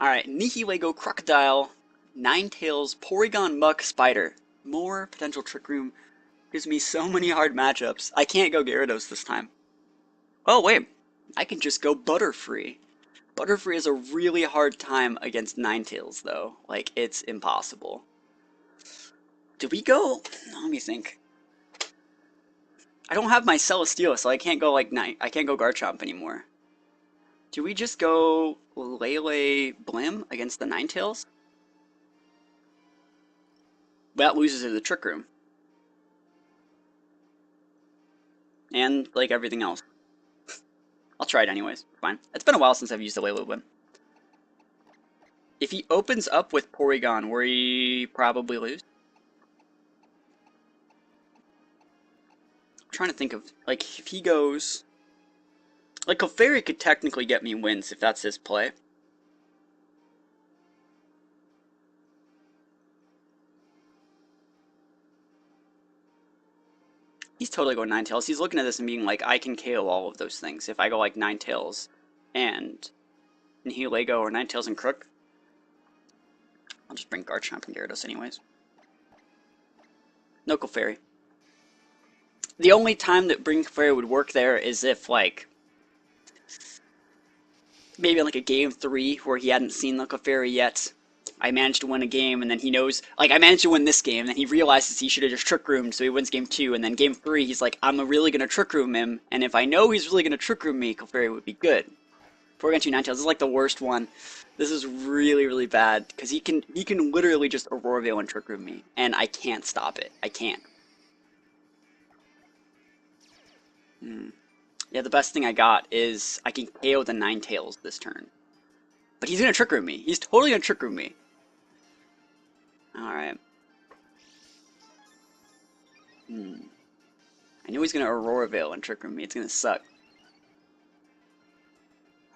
Alright, Nihilego, Crocodile, Ninetales, Porygon, Muck, Spider. More potential Trick Room. Gives me so many hard matchups. I can't go Gyarados this time. Oh, wait. I can just go Butterfree. Butterfree is a really hard time against Ninetales, though. Like, it's impossible. Do we go? Let me think. I don't have my Celesteela, so I can't go like I can't go Garchomp anymore. Do we just go Lele Blim against the Ninetales? That loses to the Trick Room. And, like, everything else. I'll try it anyways. Fine. It's been a while since I've used the Lele Blim. If he opens up with Porygon, we probably lose. I'm trying to think of, like, if he goes... Like, Clefairy could technically get me wins if that's his play. He's totally going Ninetales. He's looking at this and being like, I can KO all of those things. If I go like Ninetales and Nihilego or Ninetales and Crook, I'll just bring Garchomp and Gyarados anyways. No Clefairy. The only time that bring Clefairy would work there is if, like, maybe like a game 3 where he hadn't seen the Clefairy yet. I managed to win a game, and then he knows, like, I managed to win this game, and then he realizes he should have just Trick Roomed, so he wins game 2, and then game 3, he's like, I'm really gonna Trick Room him, and if I know he's really gonna Trick Room me, Clefairy would be good. 4 against 2 Ninetales, this is like the worst one. This is really, really bad, because he can literally just Aurora Veil and Trick Room me, and I can't stop it. I can't. Yeah, the best thing I got is I can KO the Ninetales this turn. But he's gonna Trick Room me. He's totally gonna Trick Room me. Alright. I know he's gonna Aurora Veil and Trick Room me. It's gonna suck.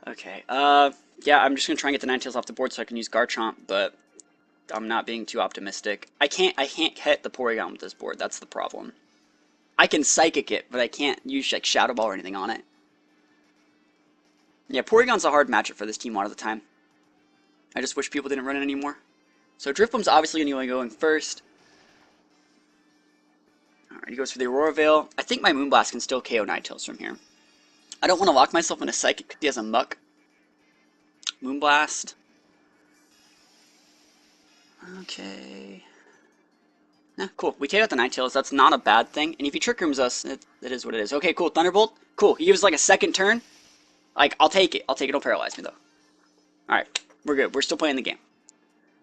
Okay, yeah, I'm just gonna try and get the Ninetales off the board so I can use Garchomp, but I'm not being too optimistic. I can't hit the Porygon with this board, that's the problem. I can Psychic it, but I can't use like Shadow Ball or anything on it. Yeah, Porygon's a hard matchup for this team a lot of the time. I just wish people didn't run it anymore. So Drifblim's obviously going to be going first. Alright, he goes for the Aurora Veil. I think my Moonblast can still KO Ninetales from here. I don't want to lock myself in a Psychic because he has a Muck. Moonblast. Okay. Yeah, cool. We KO out the Ninetales. That's not a bad thing. And if he Trick Rooms us, it is what it is. Okay, cool. Thunderbolt. Cool. He gives like a second turn. Like, I'll take it. I'll take it. Don't paralyze me, though. Alright. We're good. We're still playing the game.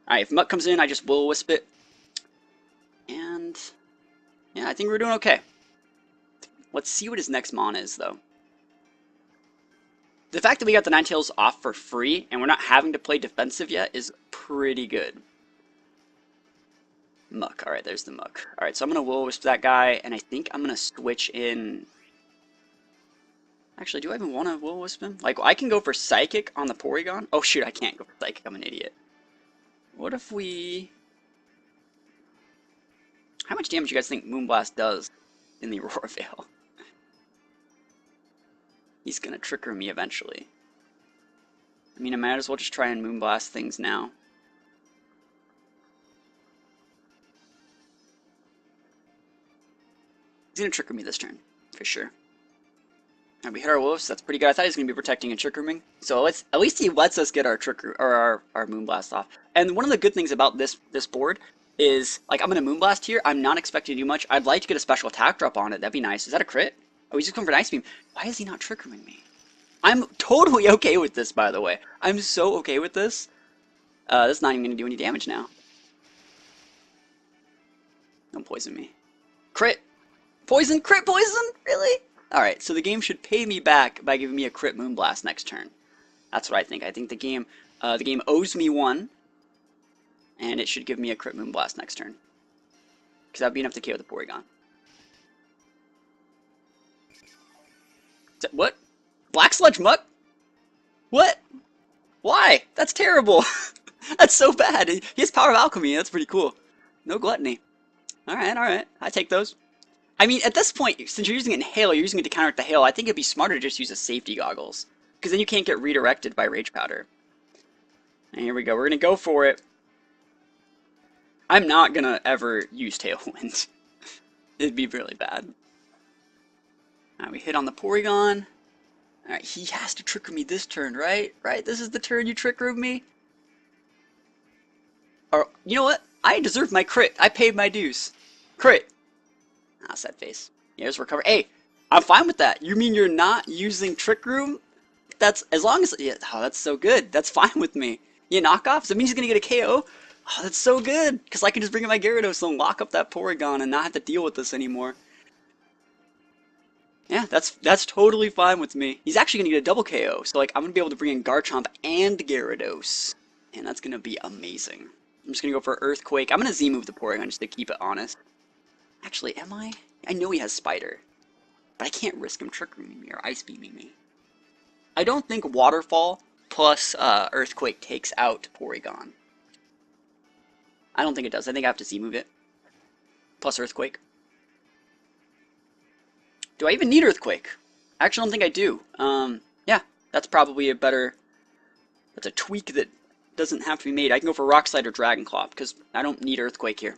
Alright, if Muck comes in, I just Will-O-Wisp it. And yeah, I think we're doing okay. Let's see what his next Mon is, though. The fact that we got the Ninetales off for free, and we're not having to play defensive yet, is pretty good. Muck. Alright, there's the Muck. Alright, so I'm going to Will-O-Wisp that guy, and I think I'm going to switch in... Actually, do I even want to Will-O-Wisp him? Like, I can go for Psychic on the Porygon. Oh, shoot, I can't go for Psychic. I'm an idiot. What if we... How much damage do you guys think Moonblast does in the Aurora Veil? He's going to Trick Room me eventually. I mean, I might as well just try and Moonblast things now. He's going to Trick Room me this turn, for sure. Alright, we hit our Wolves. That's pretty good. I thought he was going to be protecting and Trick Rooming. So at least he lets us get our our Moonblast off. And one of the good things about this board is, like, I'm going to Moonblast here. I'm not expecting to do much. I'd like to get a special attack drop on it. That'd be nice. Is that a crit? Oh, he's just coming for an Ice Beam. Why is he not Trick Rooming me? I'm totally okay with this, by the way. I'm so okay with this. This is not even going to do any damage now. Don't poison me. Crit! Poison! Crit poison! Really? Alright, so the game should pay me back by giving me a crit Moonblast next turn. That's what I think. I think the game owes me one, and it should give me a crit Moonblast next turn. Because that would be enough to KO the Porygon. What? Black Sludge Muck? What? Why? That's terrible. That's so bad. He has Power of Alchemy. That's pretty cool. No Gluttony. Alright, alright. I take those. I mean, at this point, since you're using it in Hail, you're using it to counteract the Hail, I think it'd be smarter to just use a Safety Goggles. Because then you can't get redirected by Rage Powder. And here we go. We're going to go for it. I'm not going to ever use Tailwind. It'd be really bad. Alright, we hit on the Porygon. Alright, he has to Trick Room me this turn, right? Right? This is the turn you Trick Room me? Or, you know what? I deserve my crit. I paid my dues. Crit. Ah, sad face. Here's recover. Hey, I'm fine with that. You mean you're not using Trick Room? That's, as long as, yeah, oh, that's so good. That's fine with me. Yeah, knockoffs? That means he's gonna get a KO? Oh, that's so good. Because I can just bring in my Gyarados and lock up that Porygon and not have to deal with this anymore. Yeah, that's totally fine with me. He's actually gonna get a double KO. So, like, I'm gonna be able to bring in Garchomp and Gyarados. And that's gonna be amazing. I'm just gonna go for Earthquake. I'm gonna Z-move the Porygon just to keep it honest. Actually, am I? I know he has Spider. But I can't risk him Trick Rooming me or Ice Beaming me. I don't think Waterfall plus Earthquake takes out Porygon. I don't think it does. I think I have to Z-move it. Plus Earthquake. Do I even need Earthquake? I actually don't think I do. Yeah, that's probably a better... That's a tweak that doesn't have to be made. I can go for Rock Slide or Dragon Claw, because I don't need Earthquake here.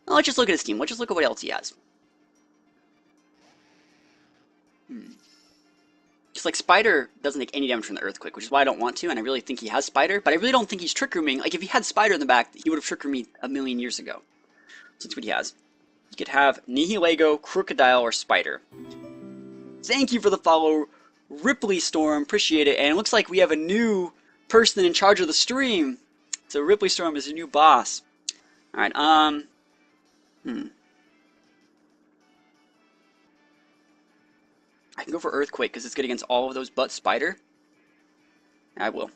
Well, let's just look at his team. Let's just look at what else he has. Just like Spider doesn't take any damage from the Earthquake, which is why I don't want to, and I really think he has Spider, but I really don't think he's Trick Rooming. Like, if he had Spider in the back, he would have Trick Roomed me a million years ago. So that's what he has. You could have Nihilego, Crocodile, or Spider. Thank you for the follow, Ripley Storm. Appreciate it. And it looks like we have a new person in charge of the stream. So Ripley Storm is your new boss. Alright, I can go for Earthquake because it's good against all of those but Spider. I will.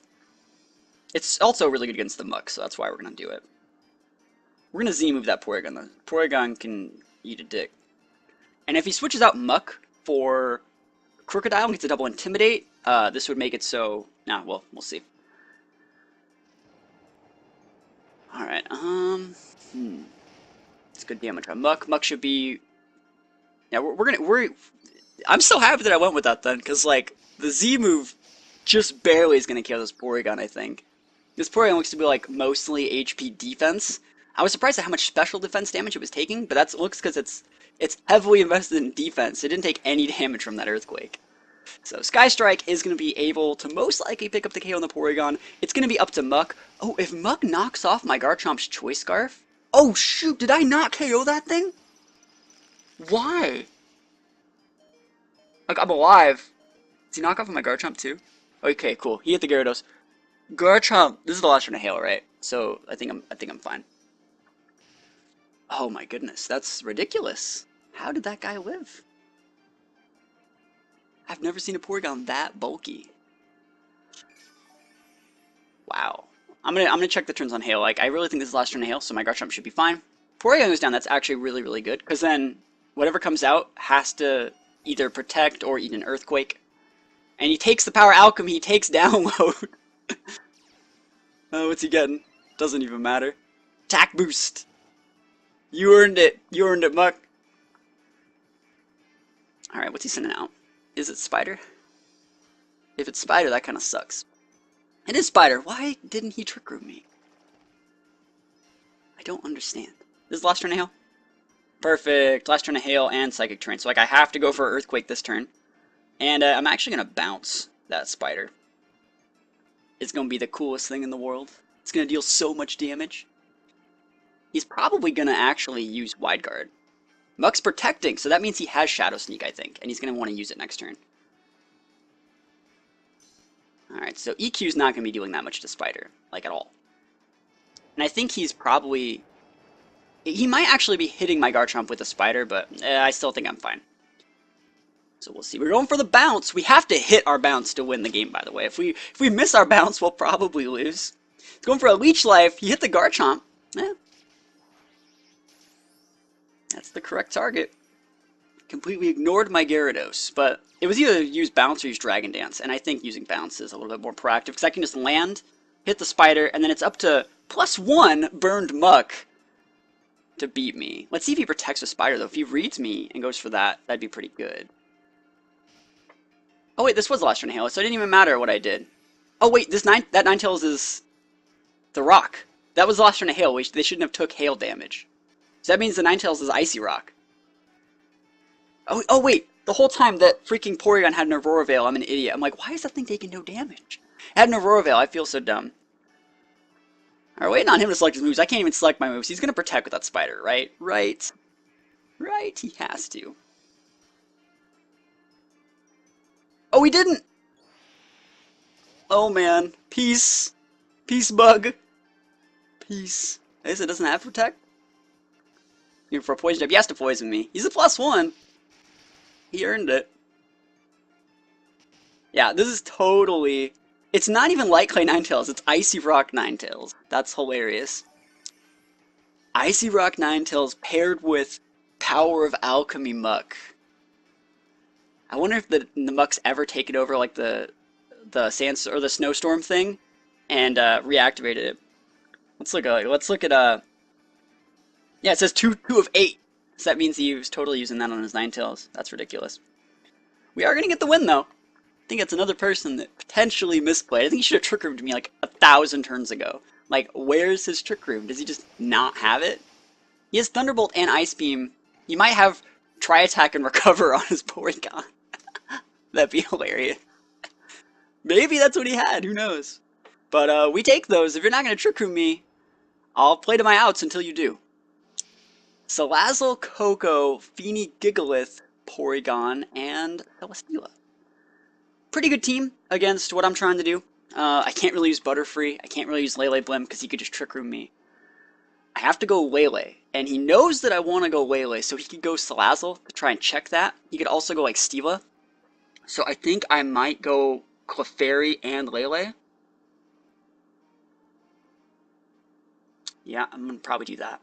It's also really good against the Muck, so that's why we're going to do it. We're going to Z-move that Porygon, though. Porygon can eat a dick. And if he switches out Muck for Crocodile and gets a double Intimidate, this would make it so... Nah, well, we'll see. Alright, it's good damage on Muck. Muck should be... Yeah, I'm so happy that I went with that then, because, like, the Z-move just barely is going to kill this Porygon, I think. This Porygon looks to be, like, mostly HP defense. I was surprised at how much special defense damage it was taking, but that looks because it's heavily invested in defense. It didn't take any damage from that Earthquake. So Sky Strike is going to be able to most likely pick up the KO on the Porygon. It's going to be up to Muck. Oh, if Muck knocks off my Garchomp's Choice Scarf... Oh, shoot! Did I not KO that thing? Why? Like, I'm alive. Does he knock off of my Garchomp, too? Okay, cool. He hit the Gyarados. Garchomp... This is the last turn of Hail, right? So, I think I'm fine. Oh my goodness, that's ridiculous. How did that guy live? I've never seen a Porygon that bulky. Wow. I'm gonna check the turns on Hail. Like, I really think this is the last turn of Hail, so my Garchomp should be fine. Porygon goes down, that's actually really, really good, because then whatever comes out has to either protect or eat an Earthquake. And he takes the Power Alchemy, he takes Download. Oh, what's he getting? Doesn't even matter. Attack Boost! You earned it. You earned it, Muck. Alright, what's he sending out? Is it Spider? If it's Spider, that kind of sucks. It is Spider. Why didn't he Trick Room me? I don't understand. This is the last turn of Hail? Perfect. Last turn of Hail and Psychic Terrain. So, like, I have to go for Earthquake this turn. And I'm actually going to bounce that Spider. It's going to be the coolest thing in the world. It's going to deal so much damage. He's probably going to actually use Wide Guard. Muck's protecting, so that means he has Shadow Sneak, I think. And he's going to want to use it next turn. Alright, so EQ's not going to be doing that much to Spider. Like, at all. And I think he's probably... He might actually be hitting my Garchomp with a Spider, but I still think I'm fine. So we'll see. We're going for the bounce. We have to hit our bounce to win the game, by the way. If we miss our bounce, we'll probably lose. He's going for a Leech Life. He hit the Garchomp. That's the correct target. Completely ignored my Gyarados, but it was either use Bounce or use Dragon Dance, and I think using Bounce is a little bit more proactive, because I can just land, hit the Spider, and then it's up to +1 Burned Muck to beat me. Let's see if he protects with Spider, though. If he reads me and goes for that, that'd be pretty good. Oh wait, this was the last turn of Hail, so it didn't even matter what I did. Oh wait, that Ninetales is the rock. That was the last turn of hail. They shouldn't have took hail damage. So that means the Ninetales is Icy Rock. Oh wait, the whole time that freaking Porygon had an Aurora Veil, I'm an idiot. I'm like, why is that thing taking no damage? It had an Aurora Veil, I feel so dumb. Alright, waiting on him to select his moves. I can't even select my moves. He's gonna protect with that spider, right? Right, he has to. Oh, he didn't! Oh man, peace. Peace, bug. Peace. I guess it doesn't have protect? Even for a poison type, he has to poison me. He's a +1. He earned it. Yeah, this is totally... It's not even Light Clay Ninetales, it's Icy Rock Ninetales. That's hilarious. Icy Rock Ninetales paired with Power of Alchemy Muck. I wonder if the Muck's ever taken over like the Sandstorm or the Snowstorm thing and reactivated it. Let's look at yeah, it says 2 of 8. So that means he was totally using that on his Ninetales. That's ridiculous. We are gonna get the win though. I think it's another person that potentially misplayed. I think he should have Trick Roomed me like 1,000 turns ago. Like, where's his Trick Room? Does he just not have it? He has Thunderbolt and Ice Beam. He might have Tri Attack and Recover on his Porygon. That'd be hilarious. Maybe that's what he had. Who knows? But we take those. If you're not gonna Trick Room me, I'll play to my outs until you do. Salazzle, Coco, Feeny, Gigalith, Porygon, and Celesteela. Pretty good team against what I'm trying to do. I can't really use Butterfree. I can't really use Lele Blim because he could just Trick Room me. I have to go Lele, and he knows that I want to go Lele, so he could go Salazzle to try and check that. He could also go like Stila. So I think I might go Clefairy and Lele. Yeah, I'm going to probably do that.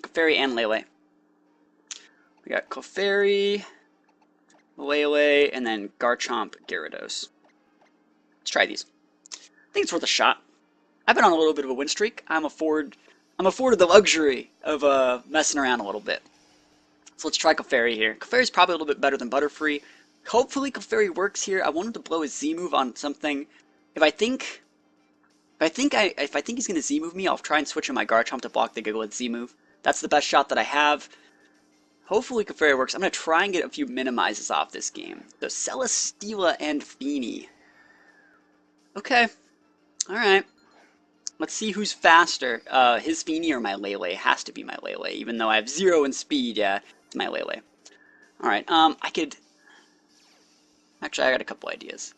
Clefairy and Lele. We got Clefairy, Lele, and then Garchomp, Gyarados. Let's try these. I think it's worth a shot. I've been on a little bit of a win streak. I'm afforded the luxury of messing around a little bit. So let's try Clefairy here. Clefairy's probably a little bit better than Butterfree. Hopefully Clefairy works here. I want him to blow his Z move on something. If I think he's gonna Z move me, I'll try and switch in my Garchomp to block the Gigalith Z move. That's the best shot that I have. Hopefully Clefairy works. I'm gonna try and get a few minimizes off this game. So Celesteela and Feeny. Okay. Alright. Let's see who's faster. His Feeny or my Lele? It has to be my Lele. Even though I have 0 in speed, yeah, it's my Lele. Alright, I could... Actually, I got a couple ideas.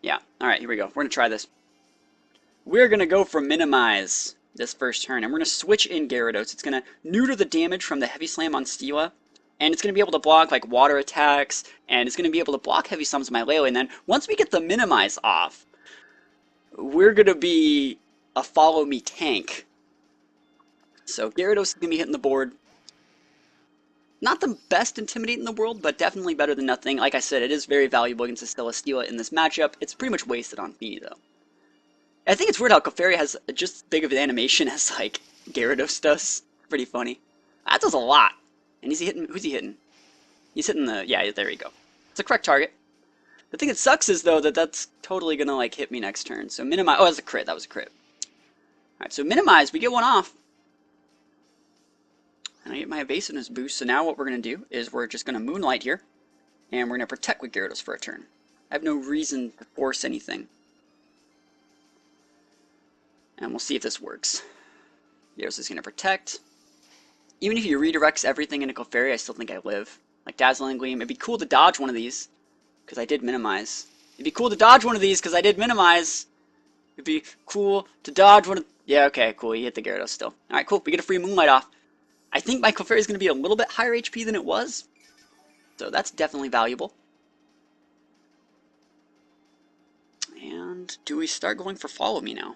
Yeah, alright, here we go. We're gonna try this. We're gonna go for Minimize this first turn, and we're gonna switch in Gyarados. It's gonna neuter the damage from the Heavy Slam on Stila, and it's gonna be able to block like water attacks, and it's gonna be able to block Heavy Slams with my Lele, and then once we get the Minimize off, we're gonna be a follow me tank. So Gyarados is gonna be hitting the board. Not the best Intimidate in the world, but definitely better than nothing. Like I said, it is very valuable against the Celesteela in this matchup. It's pretty much wasted on Feeny, though. I think it's weird how Clefairy has just as big of an animation as, like, Gyarados does. Pretty funny. That does a lot. And is he hitting... Who's he hitting? He's hitting the... Yeah, there you go. It's a correct target. The thing that sucks is, though, that that's totally gonna, like, hit me next turn. So Minimize... Oh, that's a crit. That was a crit. Alright, so Minimize. We get one off. And I get my Evasiveness boost, so now what we're going to do is we're just going to Moonlight here, and we're going to protect with Gyarados for a turn. I have no reason to force anything. And we'll see if this works. Gyarados is going to protect. Even if he redirects everything into Clefairy, I still think I live. Like Dazzling Gleam. It'd be cool to dodge one of these, because I did Minimize. It'd be cool to dodge one of these, because I did Minimize. It'd be cool to dodge one of... Yeah, okay, cool. You hit the Gyarados still. Alright, cool. We get a free Moonlight off. I think my Clefairy is going to be a little bit higher HP than it was, so that's definitely valuable. And do we start going for Follow Me now?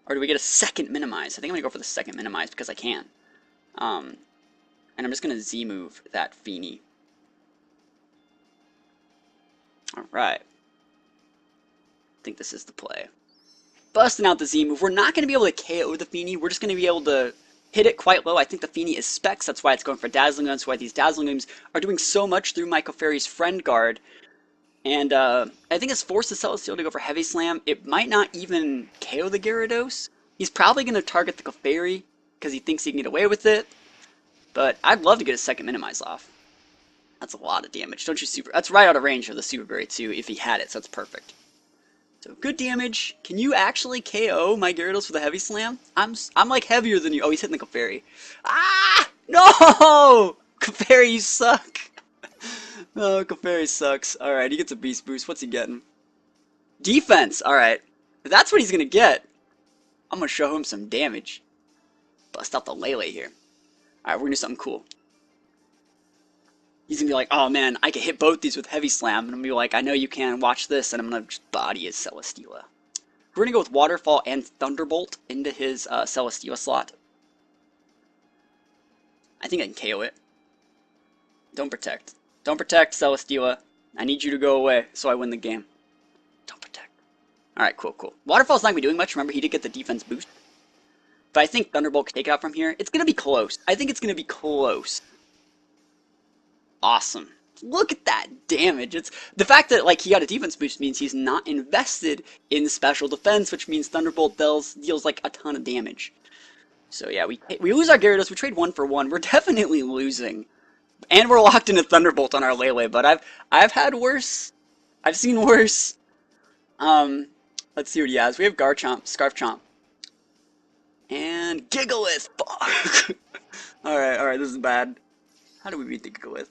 Or do we get a second Minimize? I think I'm going to go for the second Minimize because I can. And I'm just going to Z-move that Feeny. Alright. I think this is the play. Busting out the Z-move. We're not going to be able to KO the Feeny. We're just going to be able to hit it quite low. I think the Feeny is Specs, that's why it's going for Dazzling Gleam. That's why these Dazzling Gleams are doing so much through my Clefairy's Friend Guard. And I think it's forced the Celesteela to go for Heavy Slam. It might not even KO the Gyarados. He's probably going to target the Clefairy because he thinks he can get away with it. But I'd love to get a second Minimize off. That's a lot of damage. Don't you super... That's right out of range for the Super Berry too, if he had it, so that's perfect. So good damage. Can you actually KO my Gyarados with a Heavy Slam? I'm like heavier than you. Oh, he's hitting the Clefairy. Ah! No! Clefairy, you suck. Oh, Clefairy sucks. Alright, he gets a Beast Boost. What's he getting? Defense! Alright. If that's what he's gonna get, I'm gonna show him some damage. Bust out the Lele here. Alright, we're gonna do something cool. He's gonna be like, oh man, I can hit both these with Heavy Slam. And I'm gonna be like, I know you can, watch this. And I'm gonna just body his Celesteela. We're gonna go with Waterfall and Thunderbolt into his Celesteela slot. I think I can KO it. Don't protect. Don't protect, Celesteela. I need you to go away so I win the game. Don't protect. Alright, cool, cool. Waterfall's not going to be doing much. Remember, he did get the defense boost. But I think Thunderbolt can take it out from here. It's going to be close. I think it's going to be close. Awesome. Look at that damage. It's the fact that like he got a defense boost means he's not invested in special defense, which means Thunderbolt deals like a ton of damage. So yeah, we lose our Gyarados. We trade 1 for 1. We're definitely losing. And we're locked into Thunderbolt on our Lele, but I've had worse. I've seen worse. Let's see what he has. We have Garchomp, Scarf Chomp, and Gigalith. Fuck. Alright, this is bad. How do we beat the Gigalith?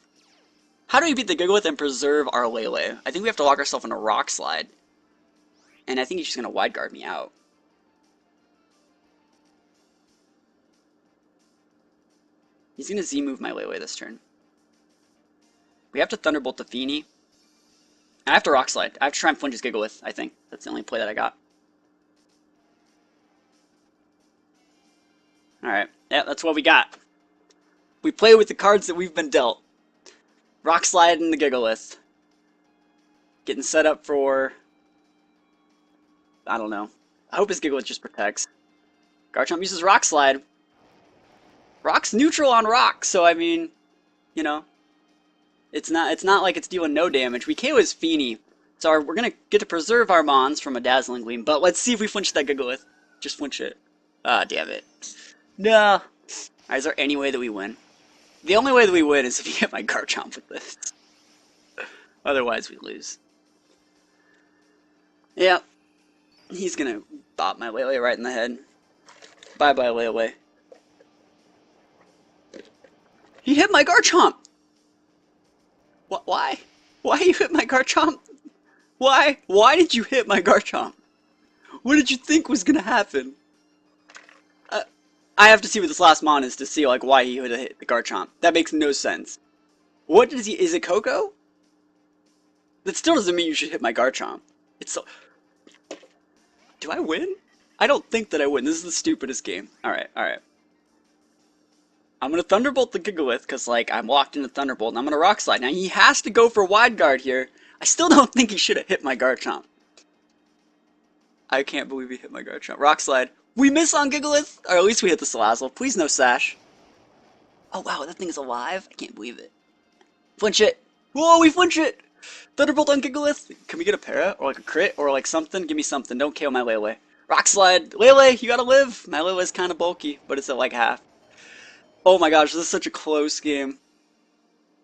How do we beat the Gigalith and preserve our Lele? I think we have to lock ourselves in a Rock Slide. And I think he's just gonna Wide Guard me out. He's gonna Z-move my Lele this turn. We have to Thunderbolt the Feeny. I have to Rock Slide. I have to try and flinch his Gigalith, I think. That's the only play that I got. Alright. Yeah, that's what we got. We play with the cards that we've been dealt. Rock Slide and the Gigalith. Getting set up for... I don't know. I hope his Gigalith just protects. Garchomp uses Rock Slide. Rock's neutral on Rock, so I mean, you know. It's not like it's dealing no damage. We KO his Feeny, so we're gonna get to preserve our Mons from a Dazzling Gleam. But let's see if we flinch that Gigalith. Just flinch it. Ah, damn it. No. Alright, is there any way that we win? The only way that we win is if you hit my Garchomp with this. Otherwise, we lose. Yeah. He's gonna bop my Lele right in the head. Bye-bye, Lele. He hit my Garchomp! Why? Why you hit my Garchomp? Why? Why did you hit my Garchomp? What did you think was gonna happen? I have to see what this last mon is to see like why he would have hit the Garchomp. That makes no sense. What does he? Is it Coco? That still doesn't mean you should hit my Garchomp. It's so. Do I win? I don't think that I win. This is the stupidest game. Alright, alright. I'm gonna Thunderbolt the Gigalith, because, like, I'm locked into Thunderbolt, and I'm gonna Rock Slide. Now, he has to go for Wide Guard here. I still don't think he should have hit my Garchomp. I can't believe he hit my Garchomp. Rock Slide. We miss on Gigalith, or at least we hit the Salazzle. Please no Sash. Oh, wow, that thing is alive? I can't believe it. Flinch it. Whoa, we flinch it! Thunderbolt on Gigalith. Can we get a para, or like a crit, or like something? Give me something. Don't KO my Lele. Rock Slide. Lele, you gotta live. My Lele is kind of bulky, but it's at like half. Oh my gosh, this is such a close game. And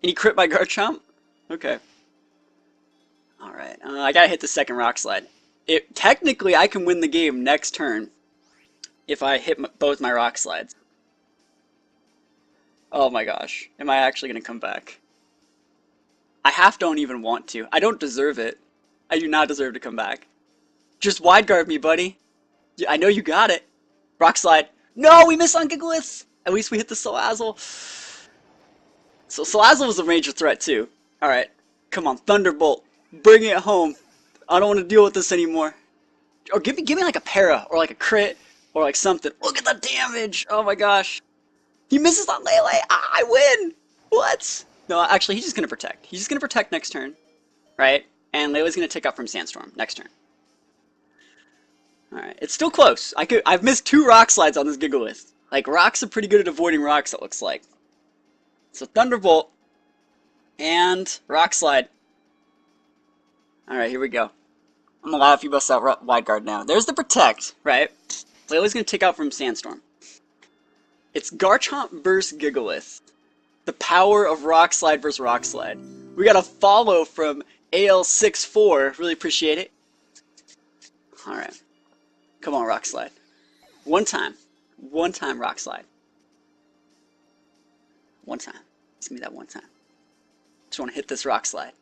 he crit my Garchomp? Okay. Alright, I gotta hit the second Rock Slide. Technically, I can win the game next turn if I hit both my Rock Slides. Oh my gosh, am I actually gonna come back? I don't even want to. I don't deserve it. I do not deserve to come back. Just Wide Guard me, buddy. I know you got it. Rock Slide. No, we missed on Gigalith! At least we hit the Salazzle. So Salazzle was a major threat too. Alright. Come on, Thunderbolt. Bring it home. I don't want to deal with this anymore. Or give me like a para, or like a crit, or like something. Look at the damage! Oh my gosh. He misses on Lele! I win! What? No, actually, he's just going to protect. He's just going to protect next turn. Right? And Lele's going to take up from Sandstorm next turn. Alright, it's still close. I've missed 2 Rock Slides on this Gigalith. Like, Rocks are pretty good at avoiding rocks, it looks like. So, Thunderbolt and Rock Slide. Alright, here we go. I'm gonna laugh if you bust out Wide Guard now. There's the Protect, right? Lele's gonna take out from Sandstorm. It's Garchomp versus Gigalith. The power of Rock Slide versus Rock Slide. We got a follow from AL64. Really appreciate it. Alright. Come on, Rock Slide. One time. One time, Rock Slide. One time. Just give me that one time. Just want to hit this Rock Slide.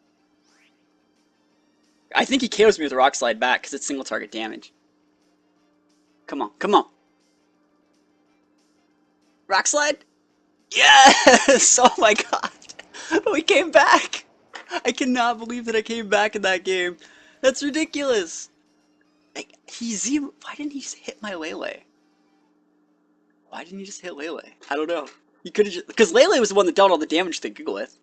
I think he KOs me with a Rock Slide back because it's single target damage. Come on, come on. Rock Slide? Yes! Oh my god. We came back. I cannot believe that I came back in that game. That's ridiculous. Like, why didn't he just hit my Lele? Why didn't he just hit Lele? I don't know. He could have just... Because Lele was the one that dealt all the damage to Gigalith.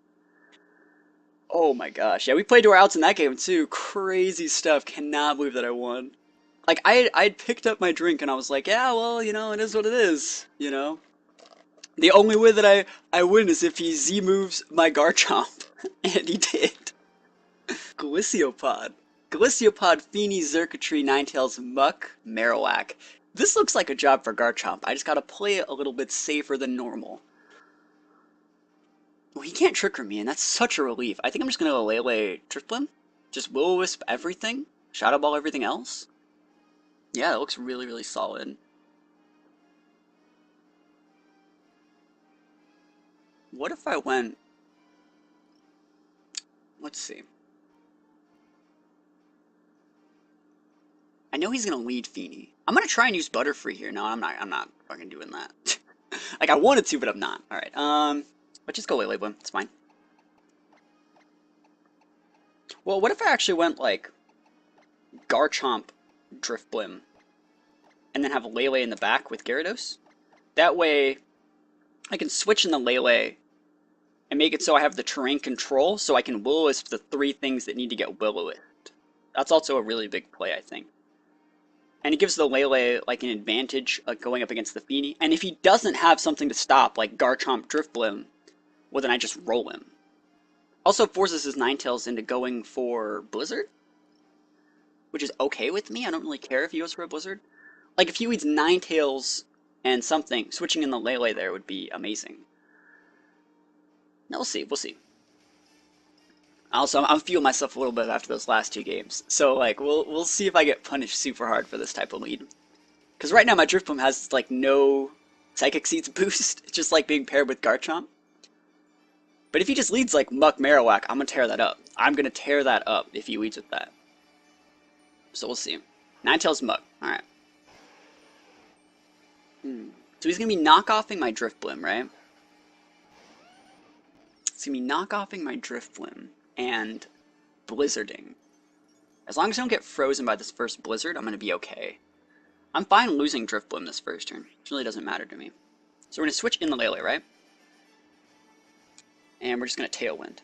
Oh my gosh. Yeah, we played to our outs in that game too. Crazy stuff. Cannot believe that I won. Like, I'd picked up my drink and I was like, yeah, well, you know, it is what it is. You know? The only way that I win is if he Z-moves my Garchomp. And he did. Galiciopod. Galiciopod, Feeny, Xurkitree, Ninetales, Muck, Marowak. This looks like a job for Garchomp. I just gotta play it a little bit safer than normal. Well, he can't Trick Room me, and that's such a relief. I think I'm just gonna go Lele Drifblim. Just Will-O-Wisp everything. Shadow Ball everything else. Yeah, that looks really, really solid. What if I went... Let's see. I know he's gonna lead Feeny. I'm gonna try and use Butterfree here. No, I'm not fucking doing that. Like, I wanted to, but I'm not. Alright, let's just go Lele Blim. It's fine. Well, what if I actually went, like, Garchomp, Drifblim, and then have Lele in the back with Gyarados? That way, I can switch in the Lele and make it so I have the terrain control, so I can Will-O-Wisp the 3 things that need to get Will-O-Wisped. That's also a really big play, I think. And it gives the Lele, like, an advantage going up against the Feeny. And if he doesn't have something to stop, like Garchomp Drifblim, well, then I just roll him. Also forces his Ninetales into going for Blizzard, which is okay with me. I don't really care if he goes for a Blizzard. Like, if he leads Ninetales and something, switching in the Lele there would be amazing. No, we'll see. We'll see. Also, I'm feeling myself a little bit after those last 2 games. So, like, we'll see if I get punished super hard for this type of lead. Because right now my Drifblim has, like, no Psychic Seeds boost. It's just like being paired with Garchomp. But if he just leads, like, Muck Marowak, I'm going to tear that up. I'm going to tear that up if he leads with that. So we'll see. Ninetales Muck. Alright. So he's going to be knockoffing my Drifblim, right? He's going to be knockoffing my Drifblim and Blizzarding. As long as I don't get frozen by this first Blizzard, I'm going to be okay. I'm fine losing Drifblim this first turn. It really doesn't matter to me. So we're going to switch in the Lele, right? And we're just going to Tailwind.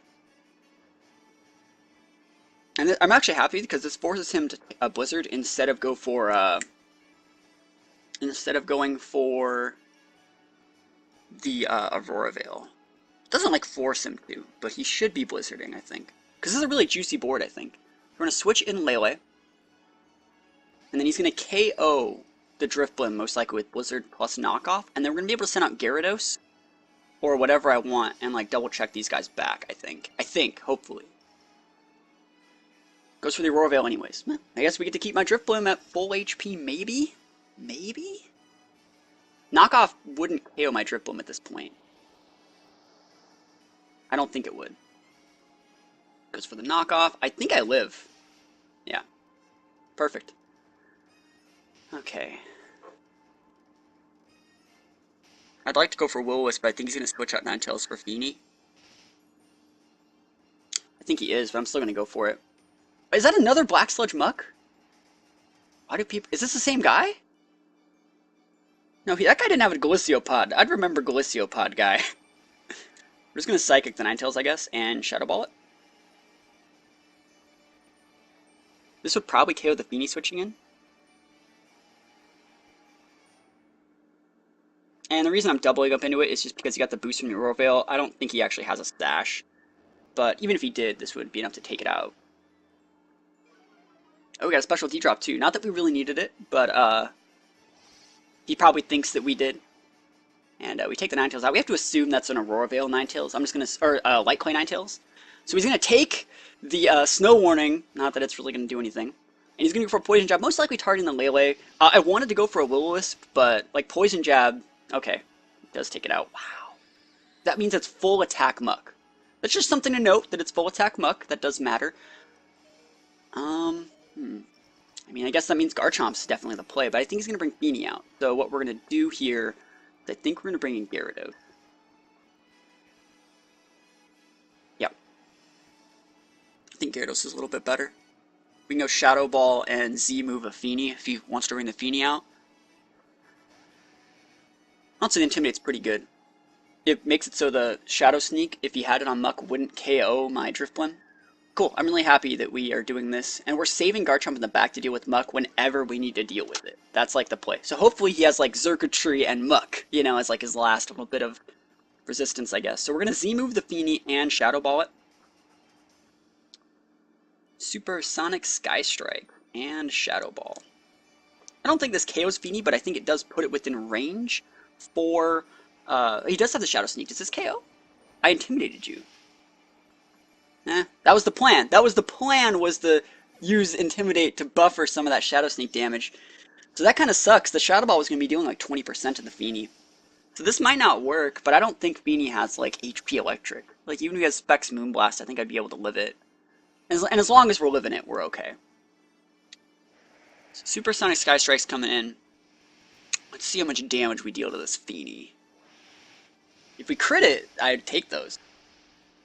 And I'm actually happy because this forces him to Blizzard instead of going for the Aurora Veil. It doesn't, like, force him to, but he should be Blizzarding, I think. Because this is a really juicy board, I think. We're going to switch in Lele. And then he's going to KO the Drifblim, most likely with Blizzard plus Knockoff. And then we're going to be able to send out Gyarados, or whatever I want, and, like, double check these guys back, I think. Hopefully. Goes for the Aurora Veil anyways. I guess we get to keep my Drifblim at full HP, maybe? Maybe? Knockoff wouldn't KO my Drifblim at this point. I don't think it would. Goes for the Knockoff. I think I live. Yeah. Perfect. Okay. I'd like to go for Will-O-Wisp, but I think he's going to switch out Ninetales for Feeny. I think he is, but I'm still going to go for it. Is that another Black Sludge Muck? Why do people... Is this the same guy? No, that guy didn't have a Galiciopod. I'd remember Galiciopod guy. We're just going to Psychic the Ninetales, I guess, and Shadow Ball it. This would probably KO the Feeny switching in. And the reason I'm doubling up into it is just because he got the boost from the Aurora Veil. I don't think he actually has a stash. But even if he did, this would be enough to take it out. Oh, we got a special D-drop too. Not that we really needed it, but he probably thinks that we did. And we take the Ninetales out. We have to assume that's an Aurora Veil Ninetales. I'm just going to, or Light Clay Ninetales. So he's going to take the Snow Warning, not that it's really going to do anything. And he's going to go for a Poison Jab, most likely targeting the Lele. I wanted to go for a Will-O-Wisp, but like Poison Jab, okay, it does take it out. Wow. That means it's full attack Muck. That's just something to note, that it's full attack Muck. That does matter. I mean, I guess that means Garchomp's definitely the play, but I think he's going to bring Feeny out. So what we're going to do here is I think we're going to bring in Gyarados. Yep. I think Gyarados is a little bit better. We can go Shadow Ball and Z-move a Feeny if he wants to bring the Feeny out. Honestly, the Intimidate's pretty good. It makes it so the Shadow Sneak, if he had it on Muck, wouldn't KO my Drifblim. Cool, I'm really happy that we are doing this, and we're saving Garchomp in the back to deal with Muck whenever we need to deal with it. That's like the play. So hopefully he has like Xurkitree and Muck, you know, as like his last little bit of resistance, I guess. So we're going to Z-move the Feeny and Shadow Ball it. Supersonic Sky Strike and Shadow Ball. I don't think this KOs Feeny, but I think it does put it within range for... he does have the Shadow Sneak. Does this KO? I intimidated you. That was the plan. That was the plan, was to use Intimidate to buffer some of that Shadow Sneak damage. So that kind of sucks. The Shadow Ball was going to be dealing like 20% of the Feeny. So this might not work, but I don't think Feeny has like HP Electric. Like even if he has Specs Moonblast, I think I'd be able to live it. And as long as we're living it, we're okay. So Supersonic Sky Strike's coming in. Let's see how much damage we deal to this Feeny. If we crit it, I'd take those.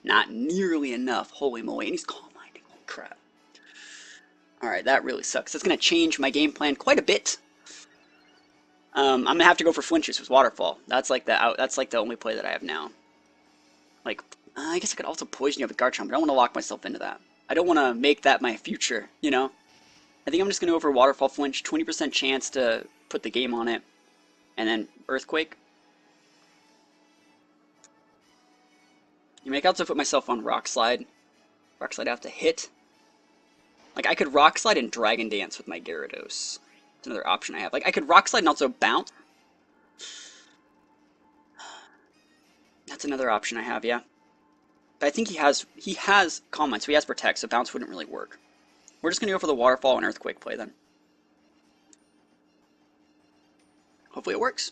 Not nearly enough. Holy moly. And he's Calm Minding. Holy crap. Alright, that really sucks. That's going to change my game plan quite a bit. I'm going to have to go for flinches with Waterfall. That's like the only play that I have now. Like, I guess I could also poison you with Garchomp, but I don't want to lock myself into that. I don't want to make that my future, you know? I think I'm just going to go for Waterfall Flinch. 20% chance to put the game on it. And then Earthquake. You make out to put myself on Rock Slide. Rock Slide I have to hit. Like, I could Rock Slide and Dragon Dance with my Gyarados. That's another option I have. Like, I could Rock Slide and also Bounce. That's another option I have, yeah. But I think he has Calm Mind, so he has Protect, so Bounce wouldn't really work. We're just going to go for the Waterfall and Earthquake play then. Hopefully it works.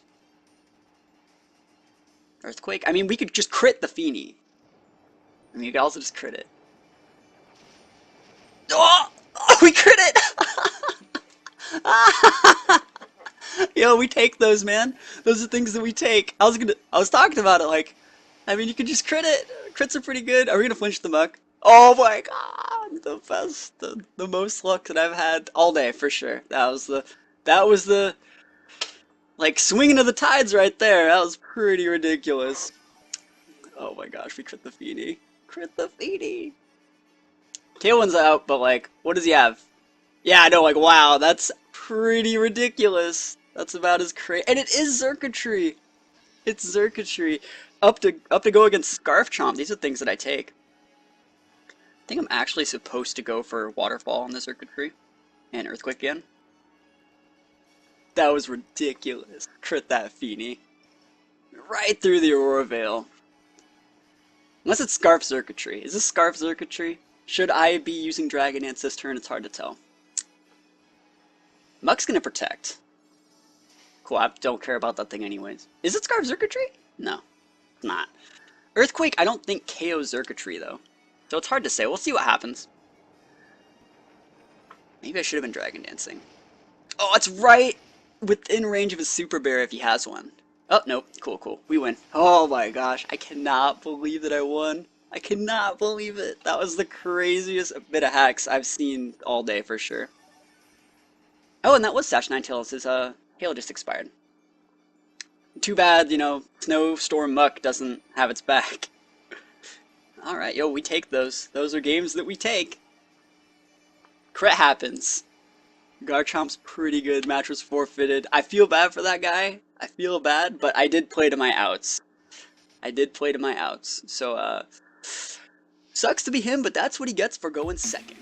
Earthquake? I mean, we could just crit the Feeny. I mean, you could also just crit it. Oh! We crit it! Yo, we take those, man. Those are things that we take. I was talking about it, like, I mean, you could just crit it. Crits are pretty good. Are we gonna flinch the Muck? Oh my god, the best, the most luck that I've had all day, for sure. That was the, like, swinging of the tides right there. That was pretty ridiculous. Oh my gosh, we crit the Feeny. Crit the Feeny. Tailwind's out, but like, what does he have? Yeah, I know, like, wow, that's pretty ridiculous. That's about as crazy. And it is Xurkitree. It's Xurkitree. Up to go against Garchomp. These are things that I take. I think I'm actually supposed to go for Waterfall on the Xurkitree. And Earthquake again. That was ridiculous. Crit that Feeny. Right through the Aurora Veil. Unless it's Scarf Xurkitree. Is this Scarf Xurkitree? Should I be using Dragon Dance this turn? It's hard to tell. Muck's gonna Protect. Cool, I don't care about that thing anyways. Is it Scarf Xurkitree? No, it's not. Earthquake, I don't think KOs Xurkitree though. So it's hard to say. We'll see what happens. Maybe I should have been Dragon Dancing. Oh, it's right within range of his Super Bear if he has one. Oh, nope. Cool, cool. We win. Oh my gosh. I cannot believe that I won. I cannot believe it. That was the craziest bit of hacks I've seen all day for sure. Oh, and that was Sash Ninetales. His Halo just expired. Too bad, you know, Snowstorm Muck doesn't have its back. Alright, yo, we take those. Those are games that we take. Crit happens. Garchomp's pretty good. Match was forfeited. I feel bad for that guy. I feel bad, but I did play to my outs. I did play to my outs. So, sucks to be him, but that's what he gets for going second.